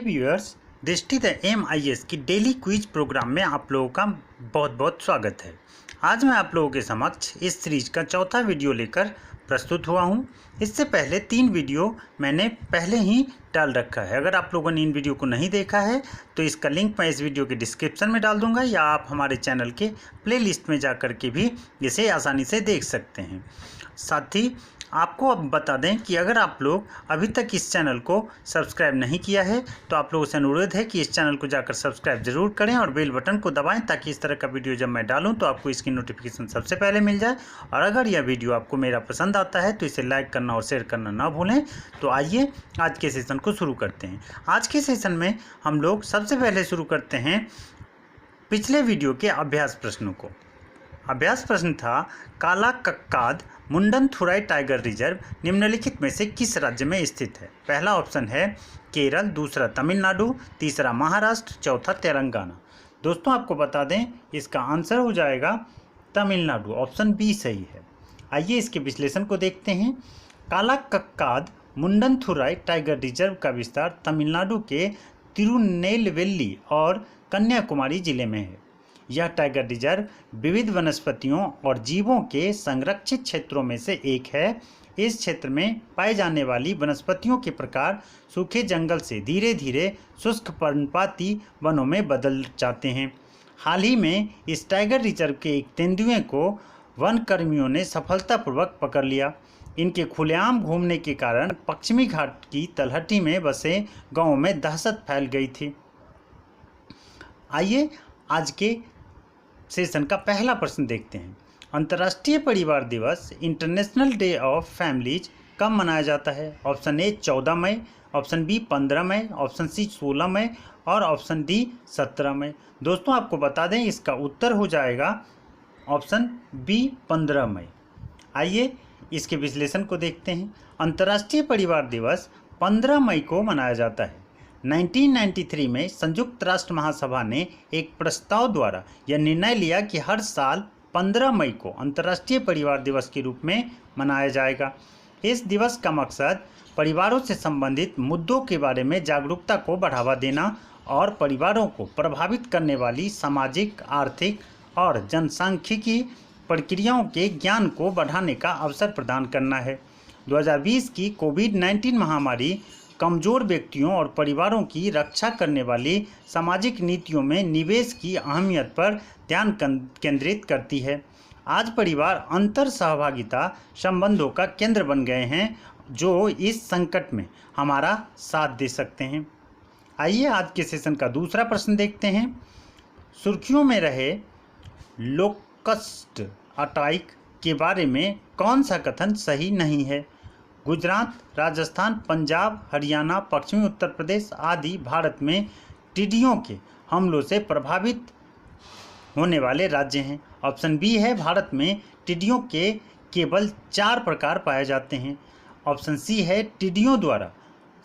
Viewers, दृष्टि the MIS की daily quiz programme में आप लोगों का बहुत बहुत स्वागत है। आज मैं आप लोगों के समक्ष इस सीरीज का चौथा वीडियो लेकर प्रस्तुत हुआ हूं। इससे पहले 3 वीडियो मैंने पहले ही डाल रखा है। अगर आप लोगों ने इन वीडियो को नहीं देखा है तो इसका लिंक मैं इस वीडियो के डिस्क्रिप्शन में डाल दूंगा, या आप हमारे चैनल के प्लेलिस्ट में जा कर के भी इसे आसानी से देख सकते हैं। साथ ही आपको अब बता दें कि अगर आप लोग अभी तक इस चैनल को सब्सक्राइब नहीं किया है तो आप लोगों से अनुरोध है कि इस चैनल को जाकर सब्सक्राइब ज़रूर करें और बेल बटन को दबाएं, ताकि इस तरह का वीडियो जब मैं डालूं तो आपको इसकी नोटिफिकेशन सबसे पहले मिल जाए। और अगर यह वीडियो आपको मेरा पसंद आता है तो इसे लाइक करना और शेयर करना ना भूलें। तो आइए आज के सेशन को शुरू करते हैं। आज के सेशन में हम लोग सबसे पहले शुरू करते हैं पिछले वीडियो के अभ्यास प्रश्नों को। अभ्यास प्रश्न था, काला कक्काद मुंडनथुराई टाइगर रिजर्व निम्नलिखित में से किस राज्य में स्थित है? पहला ऑप्शन है केरल, दूसरा तमिलनाडु, तीसरा महाराष्ट्र, चौथा तेलंगाना। दोस्तों आपको बता दें इसका आंसर हो जाएगा तमिलनाडु। ऑप्शन बी सही है। आइए इसके विश्लेषण को देखते हैं। काला कक्काद मुंडनथुराई टाइगर रिजर्व का विस्तार तमिलनाडु के तिरुनेलवेली और कन्याकुमारी जिले में है। यह टाइगर रिजर्व विविध वनस्पतियों और जीवों के संरक्षित क्षेत्रों में से एक है। इस क्षेत्र में पाई जाने वाली वनस्पतियों के प्रकार सूखे जंगल से धीरे धीरे शुष्क पर्णपाती वनों में बदल जाते हैं। हाल ही में इस टाइगर रिजर्व के एक तेंदुए को वन कर्मियों ने सफलतापूर्वक पकड़ लिया। इनके खुलेआम घूमने के कारण पश्चिमी घाट की तलहटी में बसे गांवों में दहशत फैल गई थी। आइए आज के सेशन का पहला प्रश्न देखते हैं। अंतर्राष्ट्रीय परिवार दिवस इंटरनेशनल डे ऑफ फैमिलीज कब मनाया जाता है? ऑप्शन ए 14 मई, ऑप्शन बी 15 मई, ऑप्शन सी 16 मई और ऑप्शन डी 17 मई। दोस्तों आपको बता दें इसका उत्तर हो जाएगा ऑप्शन बी 15 मई। आइए इसके विश्लेषण को देखते हैं। अंतर्राष्ट्रीय परिवार दिवस 15 मई को मनाया जाता है। 1993 में संयुक्त राष्ट्र महासभा ने एक प्रस्ताव द्वारा यह निर्णय लिया कि हर साल 15 मई को अंतर्राष्ट्रीय परिवार दिवस के रूप में मनाया जाएगा। इस दिवस का मकसद परिवारों से संबंधित मुद्दों के बारे में जागरूकता को बढ़ावा देना और परिवारों को प्रभावित करने वाली सामाजिक, आर्थिक और जनसांख्यिकी प्रक्रियाओं के ज्ञान को बढ़ाने का अवसर प्रदान करना है। 2020 की कोविड-19 महामारी कमज़ोर व्यक्तियों और परिवारों की रक्षा करने वाली सामाजिक नीतियों में निवेश की अहमियत पर ध्यान केंद्रित करती है। आज परिवार अंतर सहभागिता संबंधों का केंद्र बन गए हैं, जो इस संकट में हमारा साथ दे सकते हैं। आइए आज के सेशन का दूसरा प्रश्न देखते हैं। सुर्खियों में रहे लोकस्ट अटैक के बारे में कौन सा कथन सही नहीं है? गुजरात, राजस्थान, पंजाब, हरियाणा, पश्चिमी उत्तर प्रदेश आदि भारत में टिड्डियों के हमलों से प्रभावित होने वाले राज्य हैं। ऑप्शन बी है भारत में टिड्डियों के केवल 4 प्रकार पाए जाते हैं। ऑप्शन सी है टिड्डियों द्वारा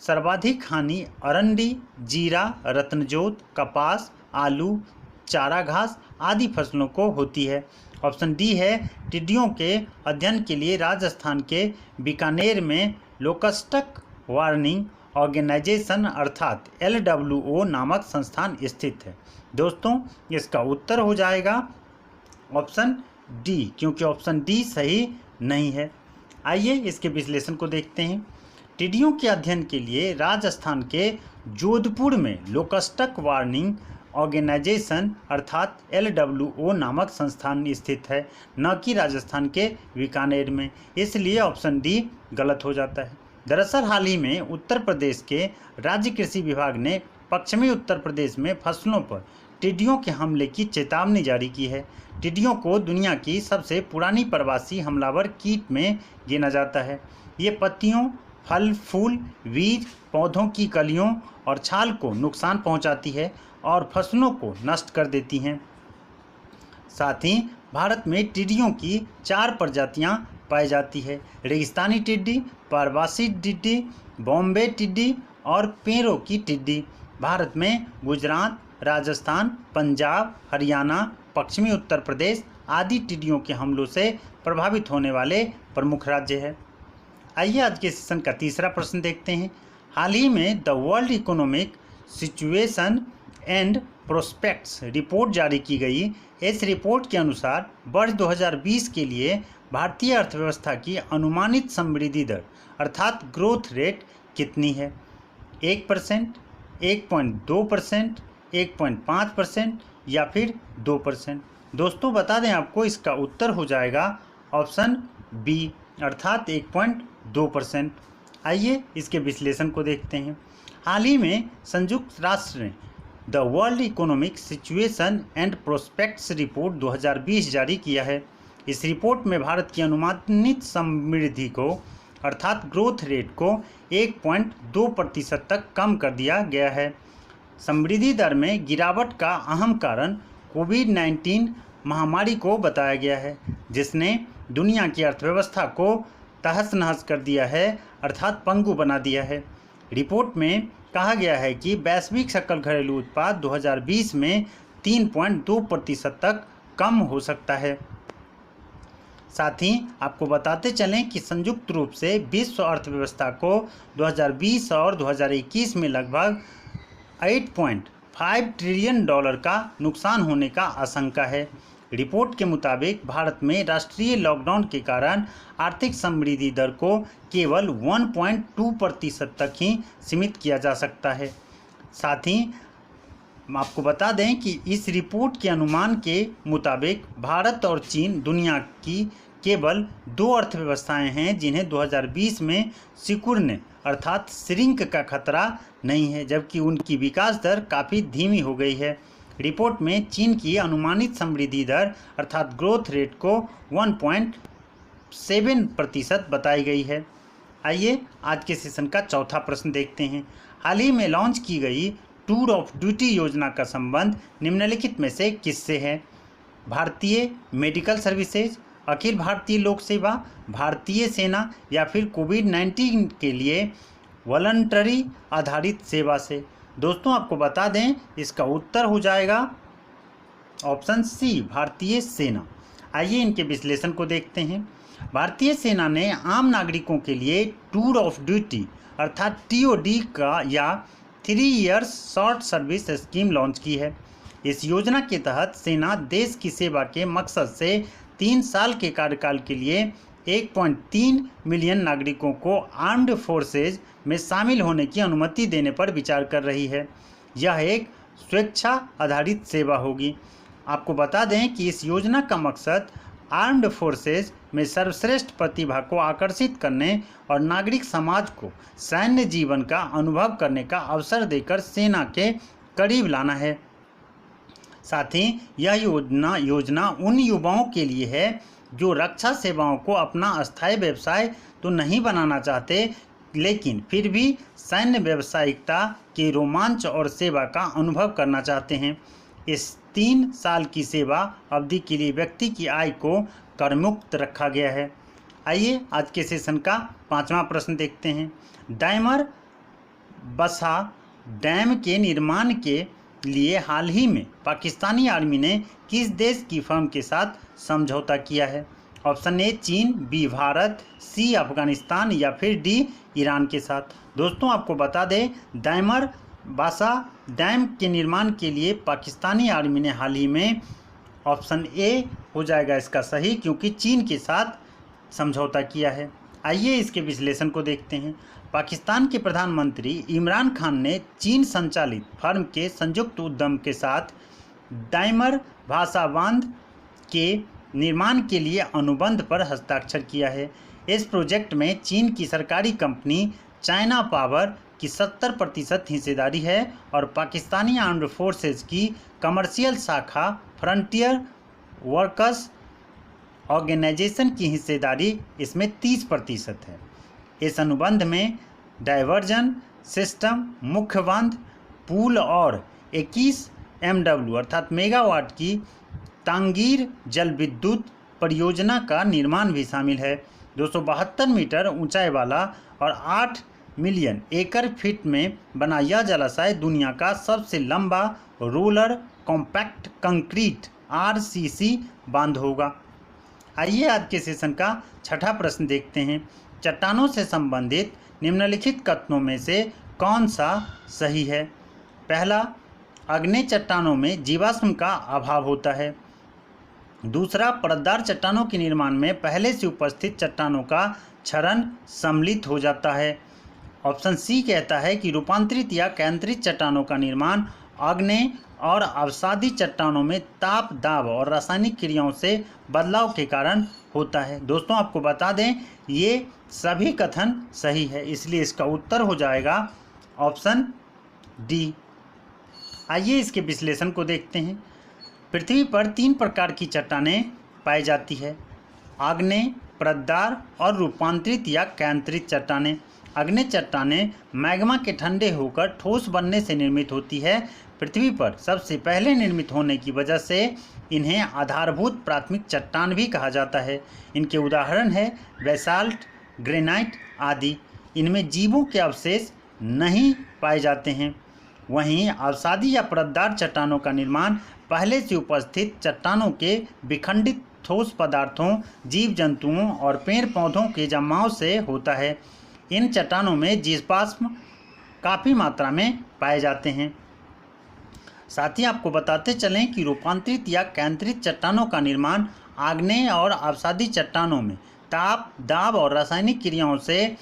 सर्वाधिक हानि अरंडी, जीरा, रत्नजोत, कपास, आलू, चारा घास आदि फसलों को होती है। ऑप्शन डी है टिड्डियों के अध्ययन के लिए राजस्थान के बीकानेर में लोकस्टक वार्निंग ऑर्गेनाइजेशन अर्थात LWO नामक संस्थान स्थित है। दोस्तों इसका उत्तर हो जाएगा ऑप्शन डी, क्योंकि ऑप्शन डी सही नहीं है। आइए इसके विश्लेषण को देखते हैं। टिड्डियों के अध्ययन के लिए राजस्थान के जोधपुर में लोकस्टक वार्निंग ऑर्गेनाइजेशन अर्थात LWO नामक संस्थान स्थित है, न कि राजस्थान के बीकानेर में। इसलिए ऑप्शन डी गलत हो जाता है। दरअसल हाल ही में उत्तर प्रदेश के राज्य कृषि विभाग ने पश्चिमी उत्तर प्रदेश में फसलों पर टिड्डियों के हमले की चेतावनी जारी की है। टिड्डियों को दुनिया की सबसे पुरानी प्रवासी हमलावर कीट में गिना जाता है। ये पत्तियों, फल, फूल, बीज, पौधों की कलियों और छाल को नुकसान पहुंचाती है और फसलों को नष्ट कर देती हैं। साथ ही भारत में टिड्डियों की 4 प्रजातियां पाई जाती है: रेगिस्तानी टिड्डी, प्रवासी टिड्डी, बॉम्बे टिड्डी और पेड़ों की टिड्डी। भारत में गुजरात, राजस्थान, पंजाब, हरियाणा, पश्चिमी उत्तर प्रदेश आदि टिड्डियों के हमलों से प्रभावित होने वाले प्रमुख राज्य है। आइए आज के सेशन का तीसरा प्रश्न देखते हैं। हाल ही में the world economic situation and prospects report जारी की गई। इस रिपोर्ट के अनुसार वर्ष 2020 के लिए भारतीय अर्थव्यवस्था की अनुमानित समृद्धि दर अर्थात ग्रोथ रेट कितनी है? 1%, 1.2%, 1.5% या फिर 2%? दोस्तों बता दें आपको, इसका उत्तर हो जाएगा ऑप्शन बी अर्थात 1.2%। आइए इसके विश्लेषण को देखते हैं। हाल ही में संयुक्त राष्ट्र ने the world economic situation and prospects report 2020 जारी किया है। इस रिपोर्ट में भारत की अनुमानित समृद्धि को अर्थात ग्रोथ रेट को 1.2% तक कम कर दिया गया है। समृद्धि दर में गिरावट का अहम कारण कोविड-19 महामारी को बताया गया है, जिसने दुनिया की अर्थव्यवस्था को तहस नहस कर दिया है अर्थात पंगु बना दिया है। रिपोर्ट में कहा गया है कि वैश्विक सकल घरेलू उत्पाद 2020 में 3.2% तक कम हो सकता है। साथ ही आपको बताते चलें कि संयुक्त रूप से विश्व अर्थव्यवस्था को 2020 और 2021 में लगभग 8.5 ट्रिलियन डॉलर का नुकसान होने का आशंका है। रिपोर्ट के मुताबिक भारत में राष्ट्रीय लॉकडाउन के कारण आर्थिक समृद्धि दर को केवल 1.2% तक ही सीमित किया जा सकता है। साथ ही आपको बता दें कि इस रिपोर्ट के अनुमान के मुताबिक भारत और चीन दुनिया की केवल 2 अर्थव्यवस्थाएं हैं जिन्हें 2020 में सिकुड़ने अर्थात श्रिंक का खतरा नहीं है, जबकि उनकी विकास दर काफ़ी धीमी हो गई है। रिपोर्ट में चीन की अनुमानित समृद्धि दर अर्थात ग्रोथ रेट को 1.7% बताई गई है। आइए आज के सेशन का चौथा प्रश्न देखते हैं। हाल ही में लॉन्च की गई टूर ऑफ ड्यूटी योजना का संबंध निम्नलिखित में से किससे है? भारतीय मेडिकल सर्विसेज, अखिल भारतीय लोक सेवा, भारतीय सेना या फिर कोविड-19 के लिए वॉलंटरी आधारित सेवा से? दोस्तों आपको बता दें इसका उत्तर हो जाएगा ऑप्शन सी भारतीय सेना। आइए इनके विश्लेषण को देखते हैं। भारतीय सेना ने आम नागरिकों के लिए टूर ऑफ ड्यूटी अर्थात टीओडी का या 3 years short service scheme launch की है। इस योजना के तहत सेना देश की सेवा के मकसद से 3 साल के कार्यकाल के लिए 1.3 मिलियन नागरिकों को आर्म्ड फोर्सेज में शामिल होने की अनुमति देने पर विचार कर रही है। यह एक स्वेच्छा आधारित सेवा होगी। आपको बता दें कि इस योजना का मकसद आर्म्ड फोर्सेज में सर्वश्रेष्ठ प्रतिभा को आकर्षित करने और नागरिक समाज को सैन्य जीवन का अनुभव करने का अवसर देकर सेना के करीब लाना है। साथ ही यह योजना उन युवाओं के लिए है जो रक्षा सेवाओं को अपना अस्थायी व्यवसाय तो नहीं बनाना चाहते, लेकिन फिर भी सैन्य व्यावसायिकता के रोमांच और सेवा का अनुभव करना चाहते हैं। इस 3 साल की सेवा अवधि के लिए व्यक्ति की आय को करमुक्त रखा गया है। आइए आज के सेशन का 5वां प्रश्न देखते हैं। दाइमर बसा डैम के निर्माण के लिए हाल ही में पाकिस्तानी आर्मी ने किस देश की फर्म के साथ समझौता किया है? ऑप्शन ए चीन, बी भारत, सी अफगानिस्तान या फिर डी ईरान के साथ? दोस्तों आपको बता दें दाइमर बासा डैम के निर्माण के लिए पाकिस्तानी आर्मी ने हाल ही में ऑप्शन ए हो जाएगा इसका सही, क्योंकि चीन के साथ समझौता किया है। आइए इसके विश्लेषण को देखते हैं। पाकिस्तान के प्रधानमंत्री इमरान खान ने चीन संचालित फर्म के संयुक्त उद्यम के साथ दाइमर भाषा बांध के निर्माण के लिए अनुबंध पर हस्ताक्षर किया है। इस प्रोजेक्ट में चीन की सरकारी कंपनी चाइना पावर की 70% हिस्सेदारी है और पाकिस्तानी आर्म्ड फोर्सेज की कमर्शियल शाखा फ्रंटियर वर्कर्स ऑर्गेनाइजेशन की हिस्सेदारी इसमें 30% है। इस अनुबंध में डाइवर्जन सिस्टम, मुख्य बांध, पुल और 21 MW अर्थात मेगावाट की तांगीर जल विद्युत परियोजना का निर्माण भी शामिल है। 272 मीटर ऊंचाई वाला और 8 मिलियन एकड़ फीट में बना यह जलाशय दुनिया का सबसे लंबा रोलर कॉम्पैक्ट कंक्रीट RCC बांध होगा। आइए आज के सेशन का 6ठा प्रश्न देखते हैं। चट्टानों से संबंधित निम्नलिखित कथनों में से कौन सा सही है? पहला, आग्नेय चट्टानों में जीवाश्म का अभाव होता है। दूसरा, परतदार चट्टानों के निर्माण में पहले से उपस्थित चट्टानों का क्षरण सम्मिलित हो जाता है। ऑप्शन सी कहता है कि रूपांतरित या केंद्रित चट्टानों का निर्माण आग्नेय और अवसादी चट्टानों में ताप, दाब और रासायनिक क्रियाओं से बदलाव के कारण होता है। दोस्तों आपको बता दें ये सभी कथन सही है, इसलिए इसका उत्तर हो जाएगा ऑप्शन डी। आइए इसके विश्लेषण को देखते हैं। पृथ्वी पर 3 प्रकार की चट्टानें पाई जाती है, आग्नेय, परतदार और रूपांतरित या केंद्रित चट्टानें। आग्नेय चट्टानें मैग्मा के ठंडे होकर ठोस बनने से निर्मित होती है। पृथ्वी पर सबसे पहले निर्मित होने की वजह से इन्हें आधारभूत प्राथमिक चट्टान भी कहा जाता है। इनके उदाहरण है बेसाल्ट, ग्रेनाइट आदि। इनमें जीवों के अवशेष नहीं पाए जाते हैं। वहीं अवसादी या परतदार चट्टानों का निर्माण पहले से उपस्थित चट्टानों के विखंडित ठोस पदार्थों, जीव जंतुओं और पेड़ पौधों के जमाव से होता है। इन चट्टानों में जीवाश्म काफ़ी मात्रा में पाए जाते हैं। साथ ही आपको बताते चलें कि रूपांतरित या केंद्रित चट्टानों का निर्माण आग्नेय और अवसादी चट्टानों में ताप, दाब और रासायनिक क्रियाओं से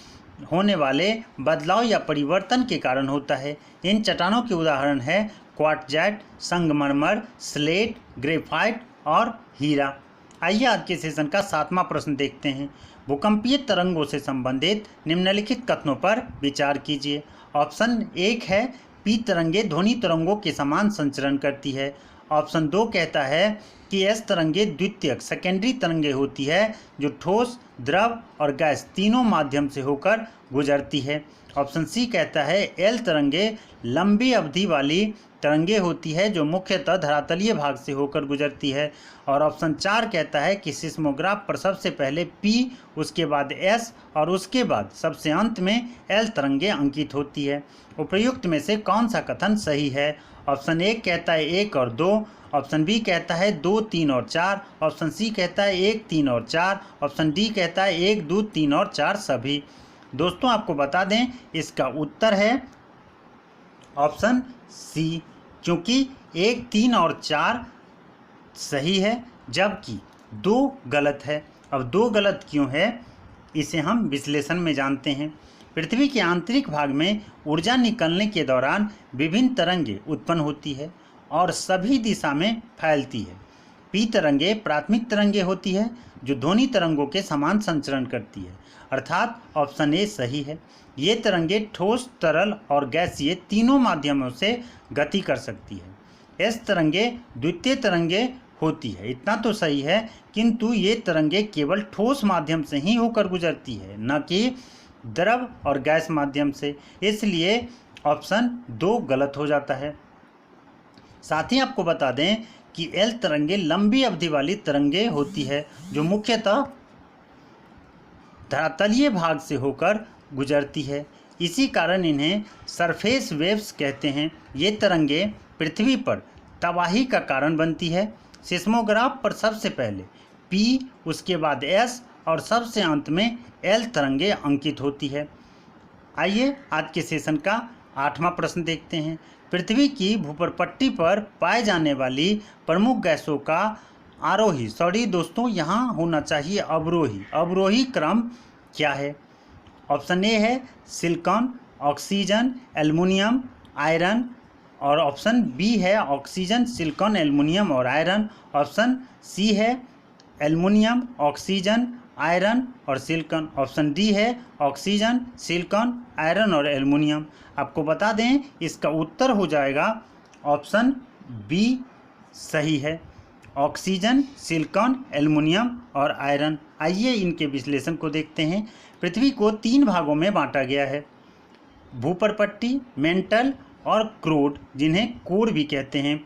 होने वाले बदलाव या परिवर्तन के कारण होता है। इन चट्टानों के उदाहरण है क्वार्टजाइट, संगमरमर, स्लेट, ग्रेफाइट और हीरा। आइए आज के सेशन का 7वां प्रश्न देखते हैं। भूकंपीय तरंगों से संबंधित निम्नलिखित कथनों पर विचार कीजिए। ऑप्शन 1 है पी तरंगे ध्वनि तरंगों के समान संचरण करती है। ऑप्शन 2 कहता है कि एस तरंगे द्वितीयक सेकेंडरी तरंगे होती है जो ठोस, द्रव और गैस तीनों माध्यम से होकर गुजरती है। ऑप्शन सी कहता है एल तरंगे लंबी अवधि वाली तरंगे होती है जो मुख्यतः धरातलीय भाग से होकर गुजरती है। और ऑप्शन 4 कहता है कि सिस्मोग्राफ पर सबसे पहले पी, उसके बाद एस और उसके बाद सबसे अंत में एल तरंगे अंकित होती है। उपर्युक्त में से कौन सा कथन सही है? ऑप्शन 1 कहता है 1 और 2, ऑप्शन बी कहता है 2, 3 और 4, ऑप्शन सी कहता है 1, 3 और 4, ऑप्शन डी कहता है 1, 2, 3 और 4 सभी। दोस्तों आपको बता दें इसका उत्तर है ऑप्शन सी, क्योंकि 1, 3 और 4 सही है जबकि 2 गलत है। अब 2 गलत क्यों है इसे हम विश्लेषण में जानते हैं। पृथ्वी के आंतरिक भाग में ऊर्जा निकलने के दौरान विभिन्न तरंगे उत्पन्न होती है और सभी दिशा में फैलती है। पी तरंगे प्राथमिक तरंगे होती है जो ध्वनि तरंगों के समान संचरण करती है, अर्थात ऑप्शन ए सही है। ये तरंगे ठोस, तरल और गैसीय तीनों माध्यमों से गति कर सकती है। एस तरंगे द्वितीय तरंगे होती है, इतना तो सही है, किंतु ये तरंगे केवल ठोस माध्यम से ही होकर गुजरती है, न कि द्रव और गैस माध्यम से। इसलिए ऑप्शन 2 गलत हो जाता है। साथ ही आपको बता दें कि एल तरंगे लंबी अवधि वाली तरंगे होती है जो मुख्यतः धरातलीय भाग से होकर गुजरती है। इसी कारण इन्हें सरफेस वेव्स कहते हैं। ये तरंगे पृथ्वी पर तबाही का कारण बनती है। सिस्मोग्राफ पर सबसे पहले पी, उसके बाद एस और सबसे अंत में एल तरंगे अंकित होती है। आइए आज के सेशन का 8वां प्रश्न देखते हैं। पृथ्वी की भूपरपट्टी पर पाए जाने वाली प्रमुख गैसों का आरोही, दोस्तों यहाँ होना चाहिए अवरोही क्रम क्या है? ऑप्शन ए है सिलिकॉन, ऑक्सीजन, एल्युमिनियम, आयरन और ऑप्शन बी है ऑक्सीजन, सिलिकॉन, एल्युमिनियम और आयरन। ऑप्शन सी है एल्युमिनियम, ऑक्सीजन, आयरन और सिलिकॉन। ऑप्शन डी है ऑक्सीजन, सिलिकॉन, आयरन और एल्युमिनियम। आपको बता दें इसका उत्तर हो जाएगा ऑप्शन बी सही है, ऑक्सीजन, सिलिकॉन, एल्युमिनियम और आयरन। आइए इनके विश्लेषण को देखते हैं। पृथ्वी को 3 भागों में बांटा गया है, भूपरपट्टी, मेंटल और क्रोड, जिन्हें कोर भी कहते हैं।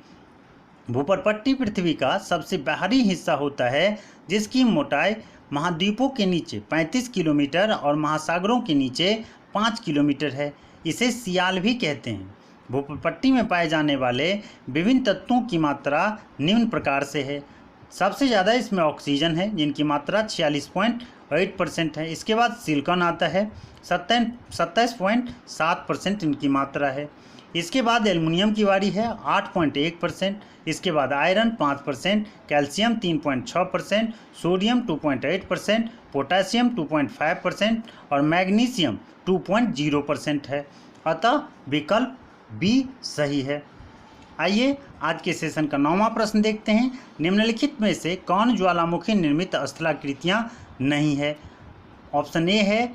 भूपरपट्टी पृथ्वी का सबसे बाहरी हिस्सा होता है जिसकी मोटाई महाद्वीपों के नीचे 35 किलोमीटर और महासागरों के नीचे 5 किलोमीटर है। इसे सियाल भी कहते हैं। भूपरपट्टी में पाए जाने वाले विभिन्न तत्वों की मात्रा निम्न प्रकार से है। सबसे ज़्यादा इसमें ऑक्सीजन है जिनकी मात्रा 27.8% है। इसके बाद सिलिकॉन आता है 27.7% इनकी मात्रा है। इसके बाद एल्युमिनियम की बारी है 8.1%। इसके बाद आयरन 5%, कैल्शियम 3.6%, सोडियम 2.8%, पोटासियम 2.5% और मैग्नीशियम 2.0% है। अतः विकल्प बी सही है। आइए आज के सेशन का 9वां प्रश्न देखते हैं। निम्नलिखित में से कौन ज्वालामुखी निर्मित स्थलाकृतियाँ नहीं है? ऑप्शन ए है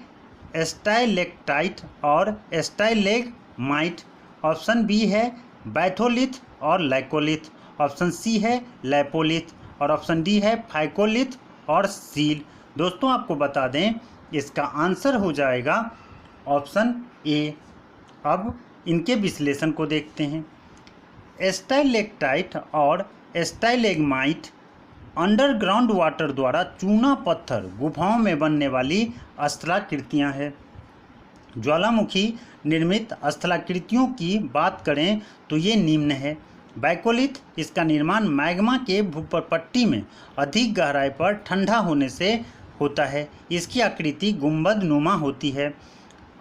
स्टाइलेक्टाइट और स्टाइलेगमाइट। ऑप्शन बी है बैथोलिथ और लैकोलिथ। ऑप्शन सी है लैपोलिथ और ऑप्शन डी है फाइकोलिथ और सील। दोस्तों आपको बता दें इसका आंसर हो जाएगा ऑप्शन ए। अब इनके विश्लेषण को देखते हैं। स्टाइलेक्टाइट और स्टाइलेगमाइट अंडरग्राउंड वाटर द्वारा चूना पत्थर गुफाओं में बनने वाली स्थलाकृतियाँ हैं। ज्वालामुखी निर्मित स्थलाकृतियों की बात करें तो ये निम्न है। बैकोलिथ, इसका निर्माण मैग्मा के भूपट्टी में अधिक गहराई पर ठंडा होने से होता है। इसकी आकृति गुंबद नुमा होती है।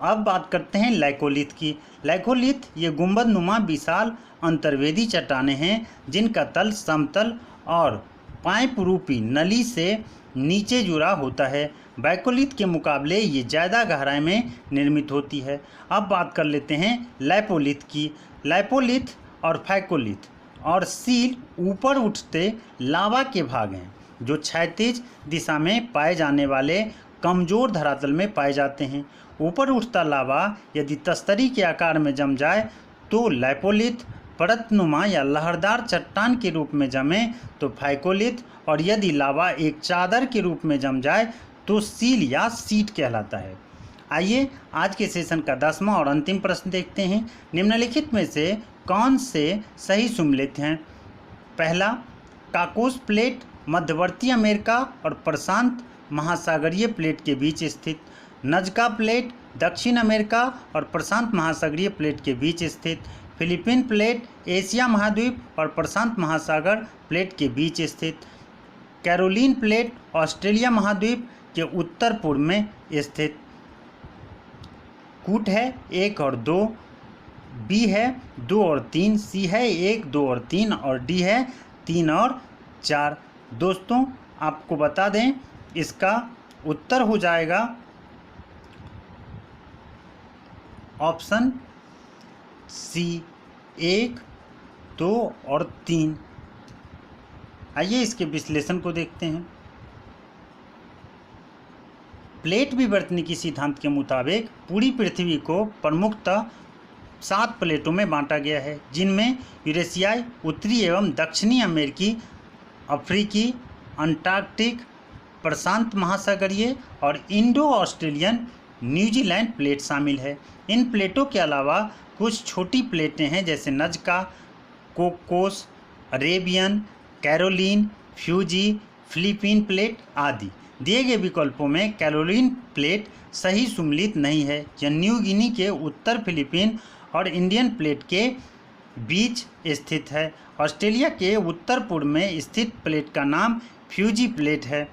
अब बात करते हैं लैकोलिथ की। लैकोलिथ ये गुंबद नुमा विशाल अंतर्वेदी चट्टानें हैं जिनका तल समतल और पाइप रूपी नली से नीचे जुड़ा होता है। बैकोलिथ के मुकाबले ये ज़्यादा गहराई में निर्मित होती है। अब बात कर लेते हैं लैपोलिथ की। लैपोलिथ और फाइकोलिथ और सील ऊपर उठते लावा के भाग हैं जो क्षैतिज दिशा में पाए जाने वाले कमज़ोर धरातल में पाए जाते हैं। ऊपर उठता लावा यदि तस्तरी के आकार में जम जाए तो लैपोलिथ, परतनुमा या लहरदार चट्टान के रूप में जमे तो फाइकोलिथ, और यदि लावा एक चादर के रूप में जम जाए तो सील या सीट कहलाता है। आइए आज के सेशन का 10वां और अंतिम प्रश्न देखते हैं। निम्नलिखित में से कौन से सही सुमेलित हैं? पहला, काकोस प्लेट मध्यवर्ती अमेरिका और प्रशांत महासागरीय प्लेट के बीच स्थित। नजका प्लेट दक्षिण अमेरिका और प्रशांत महासागरीय प्लेट के बीच स्थित। फिलीपीन प्लेट एशिया महाद्वीप और प्रशांत महासागर प्लेट के बीच स्थित। कैरोलिन प्लेट ऑस्ट्रेलिया महाद्वीप के उत्तर पूर्व में स्थित। कूट है 1 और 2, बी है 2 और 3, सी है 1, 2 और 3 और डी है 3 और 4। दोस्तों आपको बता दें इसका उत्तर हो जाएगा ऑप्शन सी 1, 2 और 3। आइए इसके विश्लेषण को देखते हैं। प्लेट विवर्तनिकी सिद्धांत के मुताबिक पूरी पृथ्वी को प्रमुखतः 7 प्लेटों में बांटा गया है जिनमें यूरेशियाई, उत्तरी एवं दक्षिणी अमेरिकी, अफ्रीकी, अंटार्कटिक, प्रशांत महासागरीय और इंडो ऑस्ट्रेलियन न्यूजीलैंड प्लेट शामिल है। इन प्लेटों के अलावा कुछ छोटी प्लेटें हैं जैसे Nazca, Cocos, Arabian, Caroline, Fiji, Philippine plate आदि। दिए गए विकल्पों में कैरोलिन प्लेट सही सुमेलित नहीं है। यह न्यू गिनी के उत्तर फिलीपीन और इंडियन प्लेट के बीच स्थित है। ऑस्ट्रेलिया के उत्तर पूर्व में स्थित प्लेट का नाम फ्यूजी प्लेट है।